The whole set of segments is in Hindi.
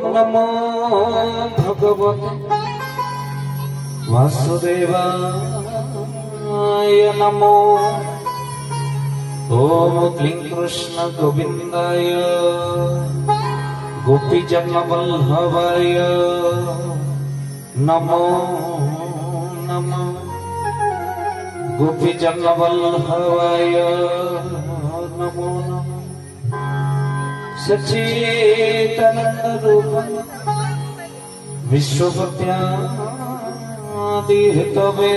ओम नमो भगवते वासुदेवाय नमो। ओम क्लीं कृष्ण गोविंदाय गोपीजन वल्लभाय नमो नमः। गोपीजन वल्लभाय नमो नमः। सच्चिदानंद रूप विश्वपत्यादि हेतवे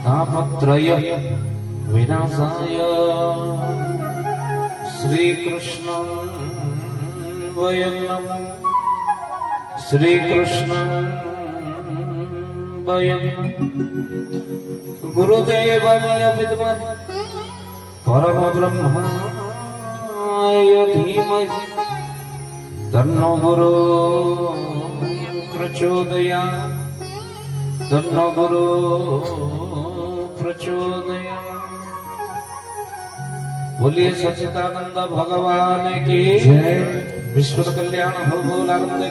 तापत्रय विनाशाय श्री कृष्ण वयं नमः। श्री कृष्ण वयं गुरुदेवाय विद्महे परम ब्रह्माय धीमहि तन्नो गुरु प्रचोदयात्। तन्नो गुरु प्रचोदयात्। बोलिए सच्चिदानंद भगवान की जय। विश्व कल्याण हो बोल आनंद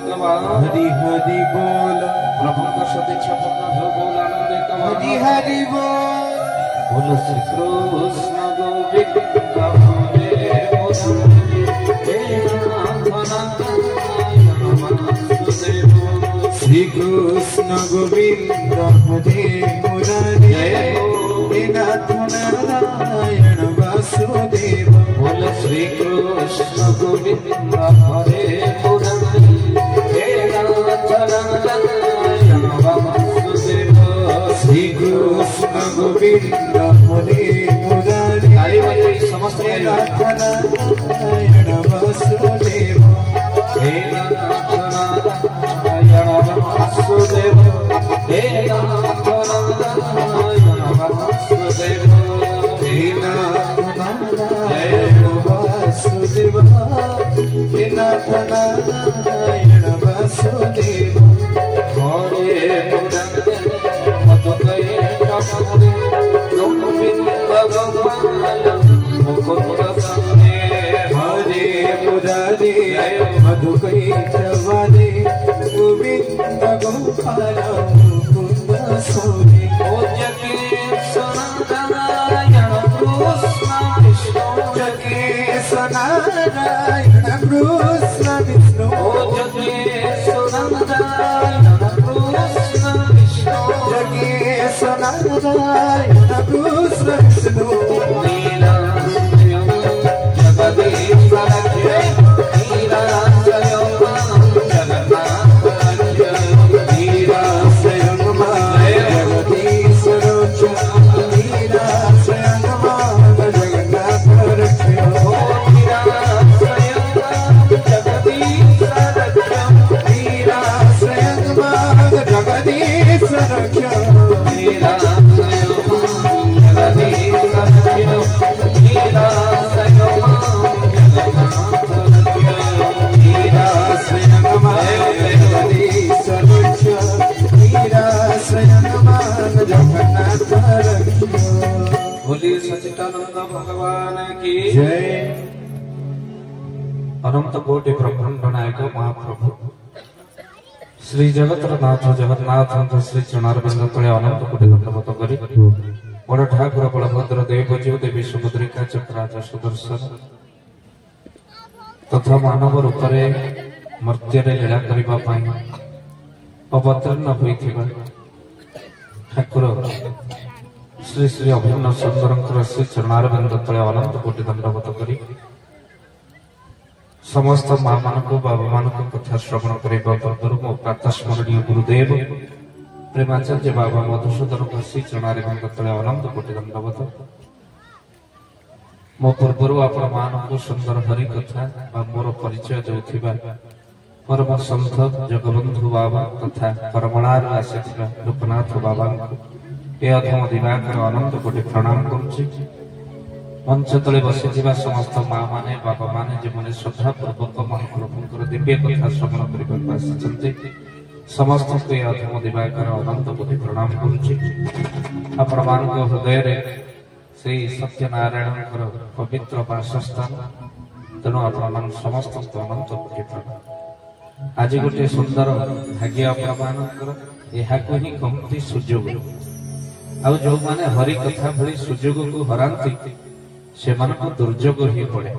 हरि हरि बोल। प्रभु का सदिच्छा पूर्ण हो बोल आनंद हरि हरि बोल। बोल श्री कृष्ण गोविंद श्री कृष्ण गोविंद हरे मुरारे नाथ नारायण वासुदेव। बोल श्री कृष्ण गोविंद हरे मुरारे नाथ नारायण वासुदेव। श्री कृष्ण गोविंद हरे मुरारे समस्त नाथ नारायण वासुदेव। हे नाथ नारायण वासुदेव। हे नाथ नारायण वासुदेव। हे नाथ नारायण वासुदेव। हे नाथ नारायण वासुदेव। हरे मुरारे मधुकैटभे गोविंद भगवान मुकुंद सने। हरे मुरारे मधुकैटभे गोविंद गोपाल मुकुंद सने। जगे सनारायण कृष्ण विष्णु। जगे सनारायण कृष्ण विष्णु। जगे सनारायण कृष्ण विष्णु। जगे सनारायण कृष्ण विष्णु। बोलिए सच्चिदानंद भगवान की जय। अनंत कोटि ब्रह्मांड नायक महाप्रभु श्री जगतनाथ जगन्नाथ श्री चरणारविंद तले अनंत कोटि दंडवत करी बड़ ठाकुर बलभद्र देवजीव देवी सुभद्रिका चक्राज सुदर्शन तथा मानव रूप मर्त्य लीला करने अवतीर्ण होता ठाकुर श्री श्री अभिन्न सुंदर श्री चरणारविंद तले अनंत कोटि दंडवत करी समस्त माँ मान बाबा मान कथा श्रवण करने पूर्व मो प्रातस्मरणीय गुरुदेव प्रेमाचार्य बाबा मधुसूदन श्री चरणारविंद तले अनंत कोटि दंडवत। मो पूर्व आपण मान सुंदर हरि कथा मोर परिचय जो परम सन्थ जगबंधु बाबा तथा परमणार आसीथिबा लोकनाथ बाबा ए अधम दिवाकर अनंत कोटि प्रणाम करुछि। मंच तले बसी समस्त माँ माने बाबा माने जो मैंने श्रद्धा पूर्वक महाप्रभुंकर दिव्य कथा श्रवण करने समस्त अधम दिवाकर अनंत कोटि प्रणाम करुछि। आपण मान हृदय श्री सत्यनारायण पवित्र वासस्थान तेणु आपण समस्त अनंत कोटि प्रणाम। आज गोटे सुंदर भाग्य अपनकर यह ही कहती सुजोग आउ जो माने हरि कथा भली सुजोग को हरांती से दुर्जोग ही पड़े।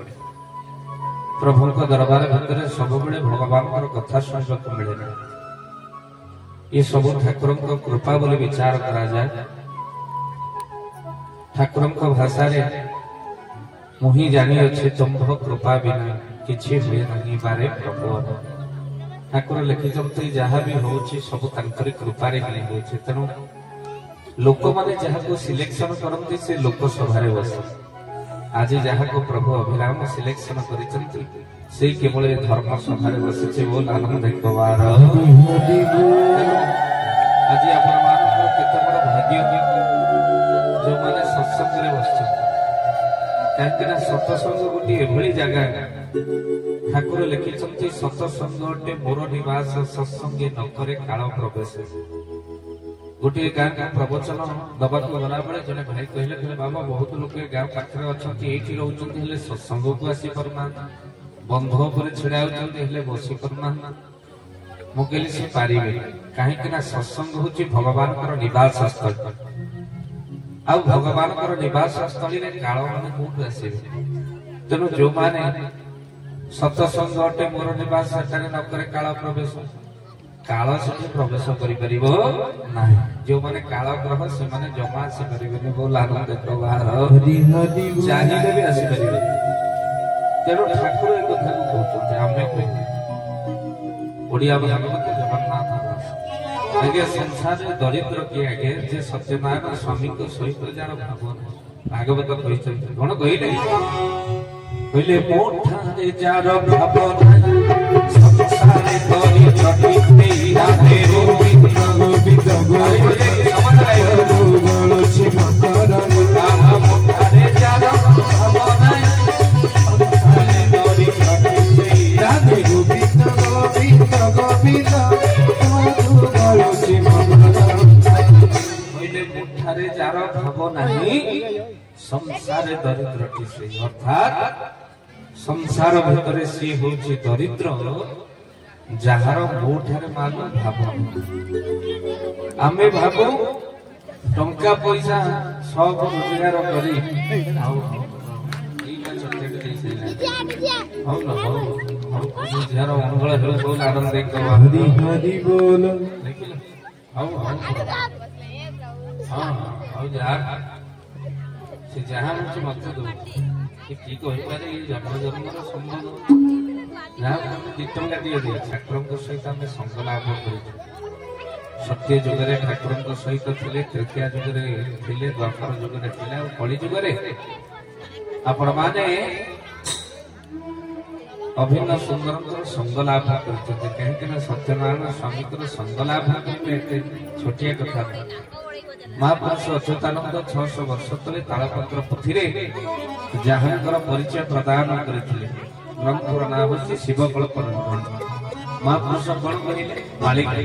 प्रभु दरबार भितर सब भगवान कथा शुणा मिले ये सब ठाकुर कृपा बोली विचार करा जाए। ठाकुर भाषा मुही जानी अच्छे तुम्भ कृपा बिना किछि हुए नहीं बारे प्रभु। ठाकुर लिखिंट जहाँ भी होची सब तांकरी कृपारे ही होची। तेणु लोक माने जहाँ को सिलेक्शन करती से लोकसभा बस आज जहाँ को प्रभु अभिराम सिलेक्शन करिसंती से केवल धर्म सभा बसी बोल आनंद कबार। आज आपण मानकर केते बड़ भाग्य जो माने सत्संग रे बस कहीं सत्संग गोटे एभली जगह ठाकुर लिखिंट सत्संग गोटे मोर निवास सत्संगे नकरे काल प्रवेश। गोटे गाँ का प्रवचन दबा गला बेले जने भाई कहले बाबा बहुत लोग गाँव पाखे अच्छा ये रोचे सत्संग को आसी पारना बंध पर छिड़ा होते बसी पारना मुझे सी पारे कहीं सत्संग हूँ भगवान निवास स्थल आ भगवान निवास स्थल काल मान कौट आसवे। तेणु जो माने सत्संग अटे मोर निवास नकरे काल प्रवेश काल से प्रवेश करि जो माने काल ग्रह से माने जमा आसी परिबेनि बोल आनंद प्रवाह चाहिए भी आसी परिबे। तेणु ठाकुर एक कथा को कहते आमे कह ओडिया भागवत जगन्नाथ दास आगे संसार दरिद्र किए आगे जे सत्यनारायण स्वामी को सहित जार भावन भागवत कहते कौन कहले मोठारे जार भावन संसारे दरिद्र किए राधे गोविंद गोविंद जार भाव नहीं संसार दरिद्र से अर्थात संसार भितर सी हूँ दरिद्र जार मोठारे मान भाव आमे भाबू टंका पैसा सब रोजगार करी जहाँ मत दो ठीक हो जन्म जन्म संबंध जहाँ दी टंका दिए ठाकुर सहित आम संग लाभ कर सत्य जुगे ठाकुर सहित थे तृतीया जुगे थे द्वापर जुगे थे कली जुगे आपण माने अभिन्न सुंदर संग लाभ करते कहीं सत्यनारायण स्वामी संग लाभ करेंगे छोटिया कथा महापुरुष अच्युतानंद 600 वर्ष तले तालपत्र पुथी जहाँ परिचय प्रदान करते ग्रंथर ना हूँ शिवकल्प महापुरुष कौन कहले मालिका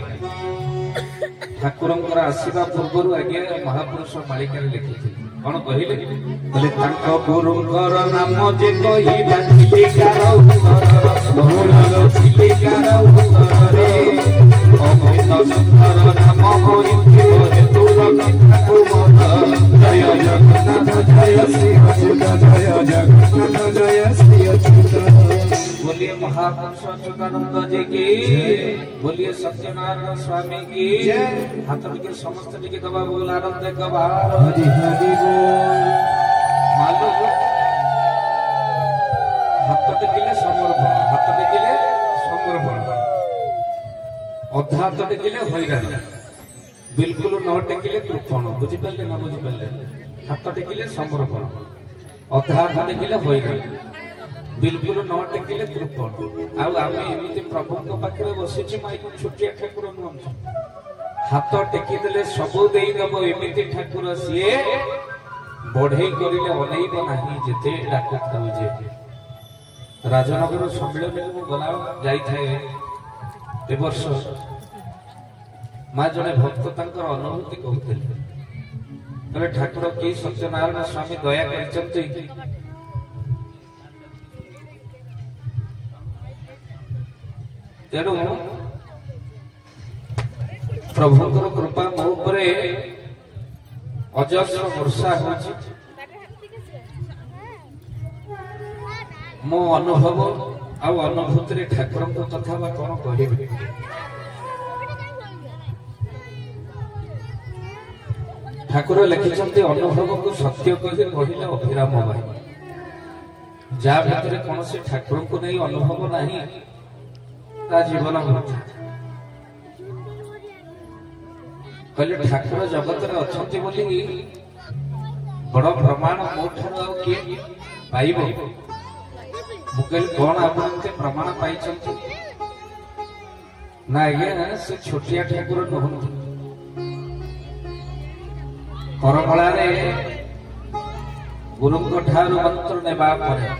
ठाकुर आसवा पूर्व आगे महापुरुष मालिका लिखी कौन कहले गुरुंर नाम जे बोलिए महापुरुष अच्युतानंद जी की बोलिए सत्यनारायण स्वामी की हाथ टिके समस्त टिके दबा बोल आनंद कबार हरि हरि बोल मालूम हाथ टिके समर्पण हाथ टिके समर्पण अधा हाथ टिके हैरान बिल्कुल न टेकिले कृपण बुझी पारे ना बुझी पारे हाथ टेकिले समर्पण अधा हाथ टेकिले हैरान बिल्कुल न टेकिले कृपण आमती प्रभु पाखे बसी माइक छुटिया ठाकुर नुह हाथ टेकिदेले सबू देदब एमती ठाकुर सी बढ़ई करे अनैब ना जिते डाक जे राजनगर सम्मेलन में गला जाए वर्ष माँ जड़े भक्त तांकर अनुभूति कहते ठाकुर कि सत्यनारायण स्वामी दया करते तेणु प्रभुଙ୍କର कृपा मो उपरे अजस्र वर्षा होछि मो अनुभव आ अनुभूति रे ठाकुर कथा बा कौन कहबे ठाकुर लिखिछन्ति अनुभव को सत्य कहि कहिले अभिराम भाई जा भितर कौन से ठाकुर को नहीं अनुभव नहीं ता जीवन वृथा कहले ठाकुर जगत रे अछंती बोली बड़ प्रमाण मो ठाकुर किए पाइबो मुकेल कौन आपन प्रमाण पाई ना आज्ञा से छोटिया ठाकुर नहंती करमला रे गुरु ठार मंत्र नेबा परे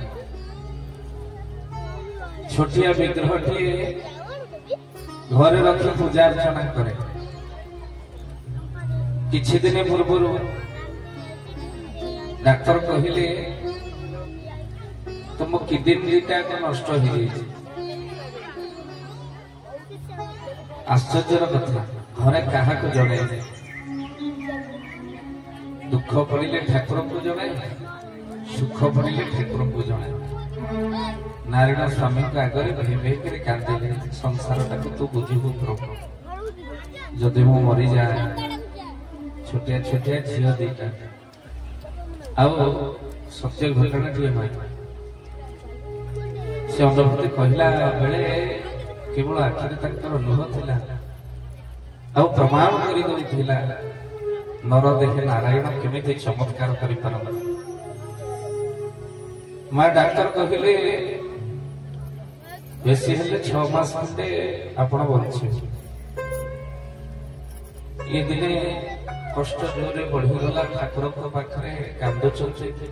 छोटिया विग्रह टी घरे रखी पूजा अर्चना करे किछि दिन पूर्व डाक्तर कहले तुम किडनी टा नष्ट हो गई आश्चर्य कथा घरे क्या जड़े दुख पड़े ठाकुर को जड़े सुख पड़े ठाकुर को जड़े नारायण स्वामी को आगे भेकर कांदे संसार टाक तू बुझू प्रभु जदि मु मरी जाए छोटिया छोटिया झील दीटा आउ सत्य घटना टे हुए से अंधभूति कहला बेले केवल आखिरी लुह थिला आउ प्रमाण करी दउथिला नर देखे नारायण केमिति चमत्कार करि पारन मा डॉक्टर कहले बेसी हेले 6 मास खंडे आपण बंचे ये दिने कष्ट जोरे बढ़ी गला ठाकुर पाखे कांदुचंते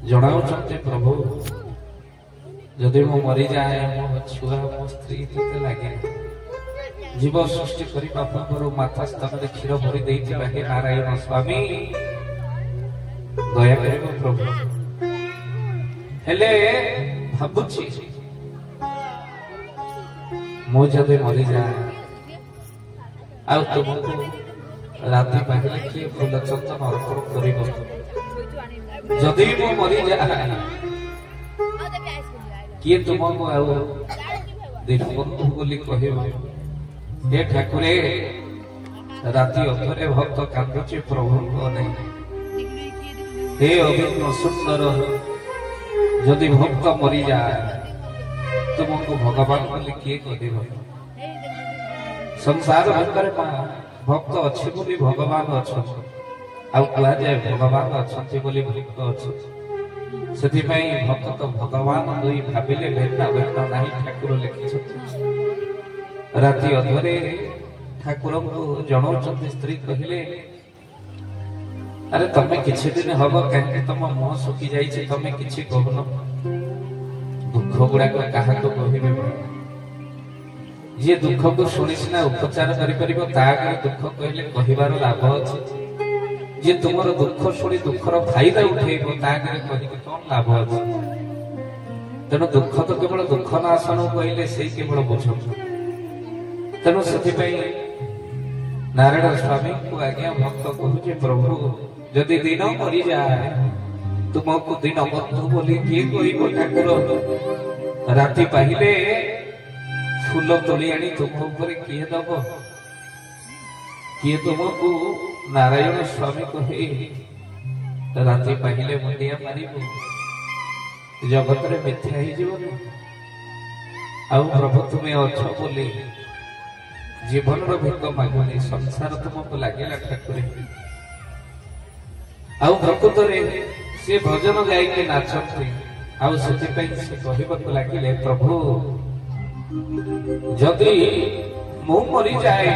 जनाउचंते प्रभु जदि मो मरी जाए मो छुआ मो स्त्री तते लागे जीव सृष्टि करी बापा माथा स्थान रे क्षीर भरी देइति हे नारायण स्वामी दया करिबो प्रभु हेले भाबुची मो जदि मरी जाए आ तुमको राति पाहिले किए फूल चंदन अर्पण करिबो जदि मो मरी जाए किए तुमको आउ दीपबंधु बोली कहबो हे ठाकुरे राति अधरे भक्त कांदुची प्रभु को नहीं हे अभिन्न सुंदर जदि भक्त मरी जाए तुमको भगवान बोली किए कहबो संसार भीतर भक्त अच्छे बोली भगवान अच्छा आउ कह जाए भगवान अच्छा बोली भक्त अच्छा से भक्त तो भगवान दुई भाविले भेदा भेदा नहीं ठाकुर लिखि राति अधरे ठाकुर को जनाउछन्ति स्त्री कहले अरे तमे किछि दिन हब कहीं तुम मुह सुखी जाइछे तमे किछि कहन दुख गुड़ा को कहा को कहबे जे दुख को सुनी सिना उपचार करि परिबो ताके दुख कहले कहिबार लाभ अछि जे तुमर दुख सुनी दुखर फायदा उठेबो ताके कहि कोन लाभ अछि तेणु दुख तो केवल दुख नाशन कहले से केवल बुझो तेणु से नारायण स्वामी को आज्ञा भक्त कहूचे प्रभु जदि दिन मरी जाए तुमको दिन बंधु बोली किए कहबो ठाकुर राति पाहिले फूल तोली आनी तुम ऊपर किए दब किए तुमको नारायण स्वामी कहे राति पाहिले मुंडिया मारिबो जगत रे मिथ्या ही जीवन आउ प्रभु तुम्हें अच्छो बोली जीवन रो भिक मागुनी संसार तुमको लागेला ठाकुर आउ प्रकृत रे से भजन गाई के नाचते आउ सेति पई से कहबक लागिले प्रभु जदि मु मरी जाए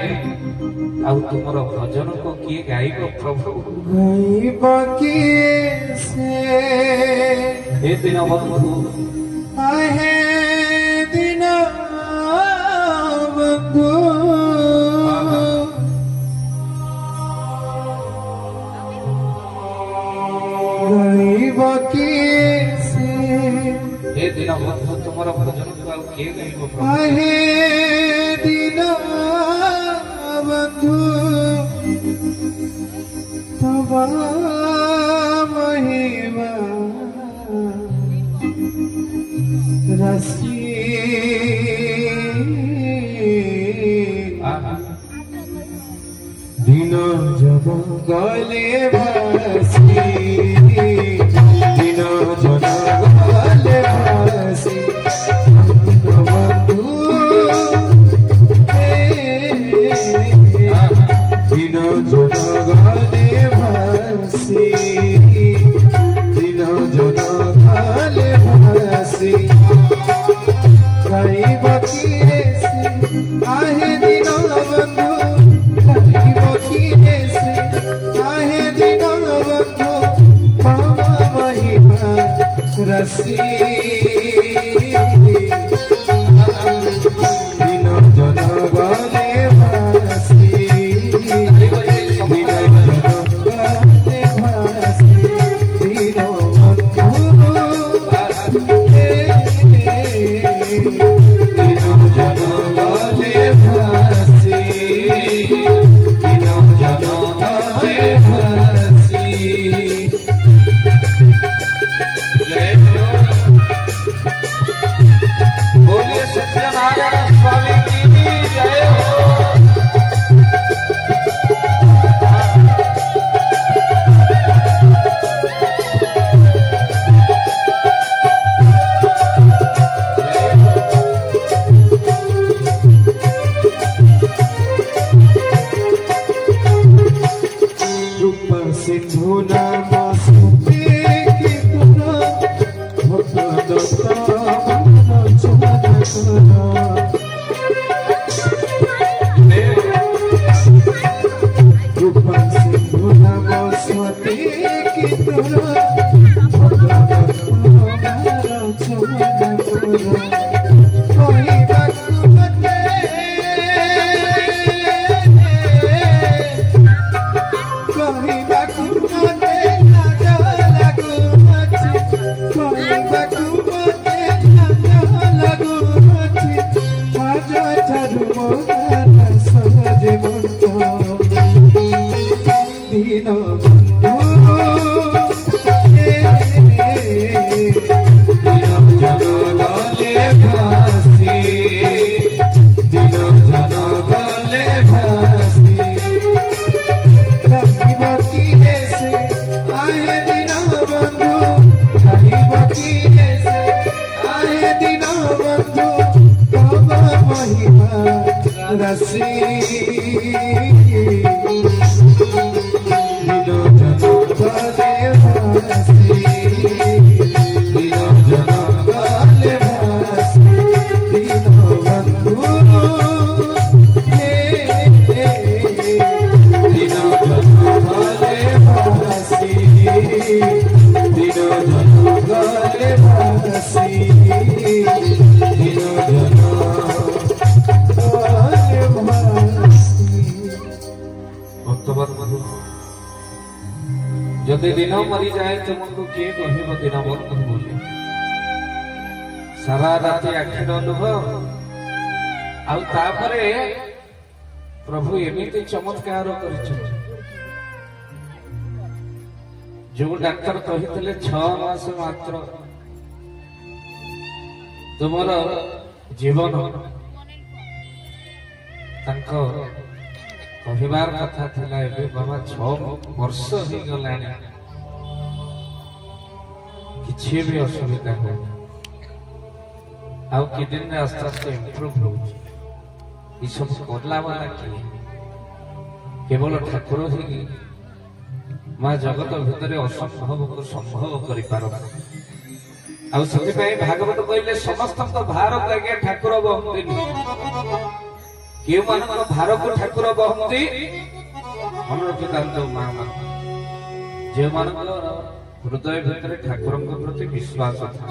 आउ तुमर भजन को किए गाइबो प्रभु गाइबो किए से ए दिन बंधु आहे दिन बंधु गाइबो किए से ए दिन बंधु तुमर भजन को किए गाइब प्रभु आहे दिन बंधु तब महिमा रसी दिन जब गले बसी दिन जब गले बसी बंधु दिन जब गले बसी दिन जब गले बसी कई बकीरे से आहे दिन बंधु कई बकीरे से आहे दिन बंधु बाबा महिमा रसी दिन जन गले बसी दिन जन गले बसी दिन बोलिए सत्यनारायण स्वामी की जय हो। सिंधु नाम सुते की तुना भक्त दत्ता रूपा सिंधु नाम सुते की तुना भक्त रसी जदि दिन मरी जाए तुमको किए कह दिन बंधु बोले सारा राति आखिर लुह आउे प्रभु एमती चमत्कार जो डाक्तर कही 6 मास मात्र तुमर जीवन कहबार कथा थिला एबे बाबा 6 वर्ष ही गलानी किछि भी असुविधा हो आउ किडनी आस्ते आस्ते इम्प्रूव हो ई सब करला वाला की केवल ठाकुर ही मां जगत भितर असंभव को संभव करि पारो आउ सती पई भागवत कहले समस्त तो भारत आगे ठाकुर बहंती केउ मानक भार को ठाकुर बहंती मन रखिता मां जे मानक हृदय भितर ठाकुर प्रति विश्वास था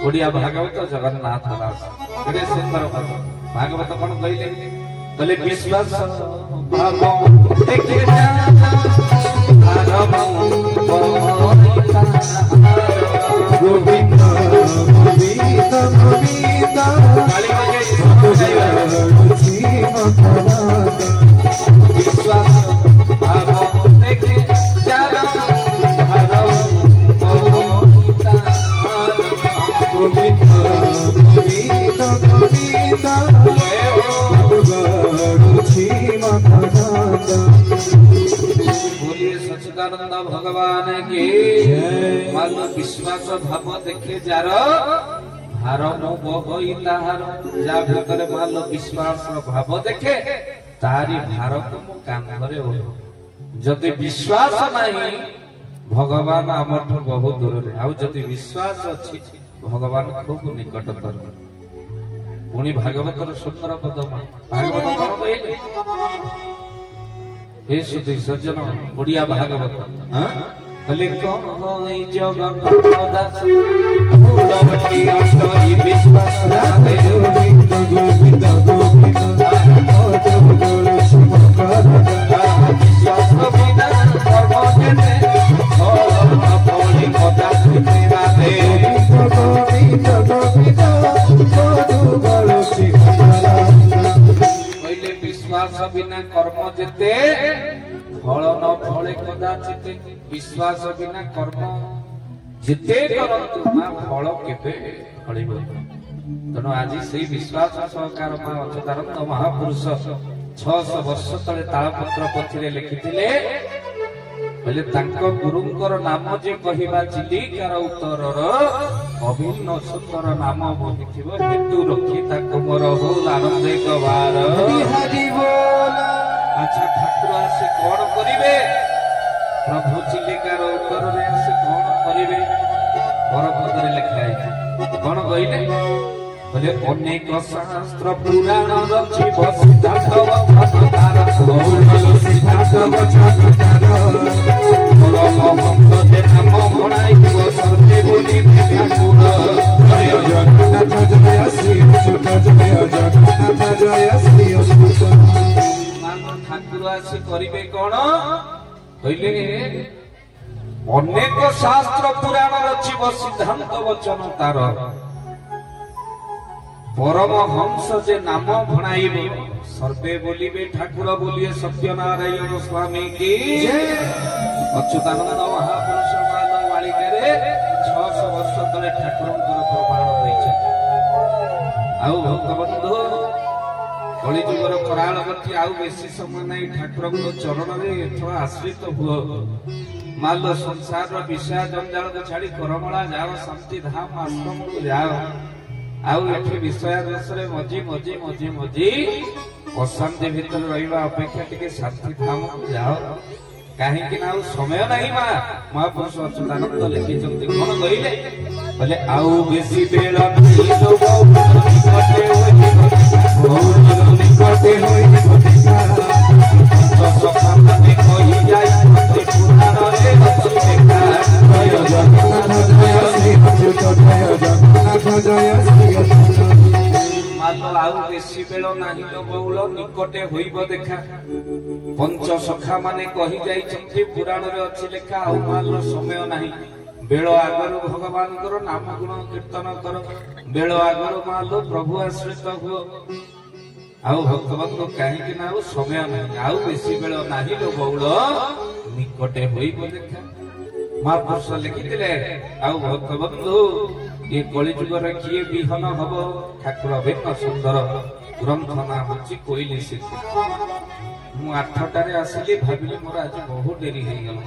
ओडिया भागवत जगन्नाथ दास केते सुंदर भागवत कौन कहले विश्वास भाव देखे गोविंद भगवान के मान विश्वास भाव देखे जार हार मु बहई ताहार जा भीतर मान विश्वास भाव देखे तारी भार को मु कांधरे ओढ़े जदि विश्वास नहीं भगवान आमठू बहुत दूर रे आउ जदि विश्वास अच्छी भगवान खूब निकटतर पुणी भागवतर सुंदर पदम भागवत कौन कहले हे सुधी सज्जन ओडिया भागवत कहले कौन होई जगत दास फूलवती अष्टई विश्वास राधे गोविंद गोविंद गोविंद विश्वास बिना कर्म जने फली कदा राधे गोविंद गोविंद पहले विश्वास बिना कर्म जेते फल न फले कदाचित विश्वास बिना कर्म जेते करंतु ना फल केबे फलिबो तेणु आज से विश्वास सहकार मां अच्युतानंद महापुरुष 600 वर्ष तले तालपत्र पछरे लिखिथिले पहले तांको गुरुंकर नाम जे कहिबा चिलिकार उत्तरर अभिन्न सुंदर नाम बहिथिबो हेतु रखी ताको मोर होल आनंदे गवार बिहारी बोल अच्छा ठाकुर आसे कोन करिवे प्रभु चिलिकार उत्तर रे आसे कोन करिवे परपदरे लिखा है कोन कहिले बोले अनेक शास्त्र पुराण रचि बसिद्धार्थ वचनकार गौरल सिद्धार्थ वचनकार परमहंस जे नाम भणाइब सर्वे बोली ठाकुर जय जगन्नाथ जय श्री जय जगन्नाथ जय श्री मान ठाकुर आसी करिवे कोन कइले अनेक शास्त्र पुराण रचिब सिद्धांत वचन तार परमहंस जे नाम भणाइब सर्वे बोलिबे ठाकुर बोलिए सत्यनारायण स्वामी की अच्युतानंद महापुरुष मान बालिकारे 600 वर्ष तले ठाकुरंकर प्रमाण होइছে आउ भक्तबंधु कली जुगर कराळगति आउ बेसी समय नै ठाकुरंक चरण रे थोड़ा आश्रित हुओ माल संसार विषय जंजाल को छाड़ी करमला जाओ शांति धाम आश्रम को जाओ आउ एठी विषय रसरे मजी मजी मजी मजी अशांति भीतर रहिबा अपेक्षा टिके शांति धाम को जाओ काहे कि ना समय नहीं मा महापुरुष अच्युतानंद लिखिचंती कोन कहिले बोले आउ बेसी बेल नीलो निकटे होई निकटे होई तो सखा में कहि जाय मते पुराण रे देखा जय जगन्नाथ जय श्री जय जगन्नाथ जय श्री मालो आउ बेसी बेल नाही लो बहुल निकटे होइब देखा पंच सखा माने कहि जाई चंती पुराण रे अछि लेखा आउ मालो समय नाही बेल आगर भगवान कर नाम गुण कीर्तन कर बेल आगर मालो प्रभु आश्रित हो आउ भक्तबंधु काहे कि ना समय नाही आउ बेसी बेल नाही लो बहुल निकटे होइब देखा महापुरुष लिखिथिले आउ भक्तबंधु ये कली जुगर किए विहन हब ठाकुर भिन्न सुंदर ग्रंथ ना होची कोइली सिद्धि मु 8टारे आसिली भाबिली मोर आज बहुत देरी हे गेल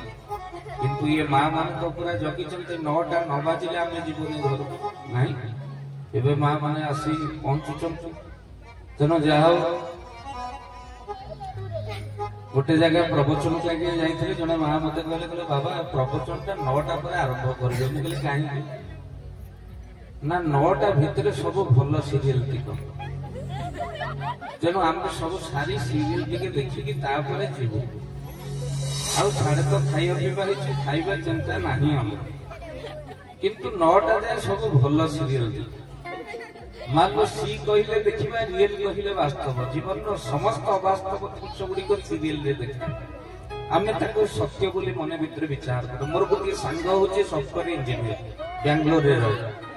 किंतु ये मां मान तो पूरा जगी चलते 9टा 9 बाजिले आमे जीवनी घर नाही एबे मां माने आसी पहुंचुचंती तनो जाओ गोटे जगह प्रवचन लगे जाइथिले जने मां मते कहले कहले बाबा प्रवचनटा 9टा पर आरंभ कर दे मु कहले काहे ना 9टा भितर सब भल सीरियल टिक तेणु आम सब सारी सीरियल टिके देखिकी तापरे जीव आउ साढ़े तो खाइबा पीबा खाइबा चिंता नहीं हम किंतु 9टा जाए सब भल सीरियल मान लो सी कहले देखिबा रियल कहले वास्तव जीवन समस्त अवास्तव दृश्य गुडी को सीरियल रे देखा आमे ताको सत्य बोली मने भीतर विचार कर मोर गोटे सांग होचे सॉफ्टवेयर इंजीनियर बेंगलोर रे रह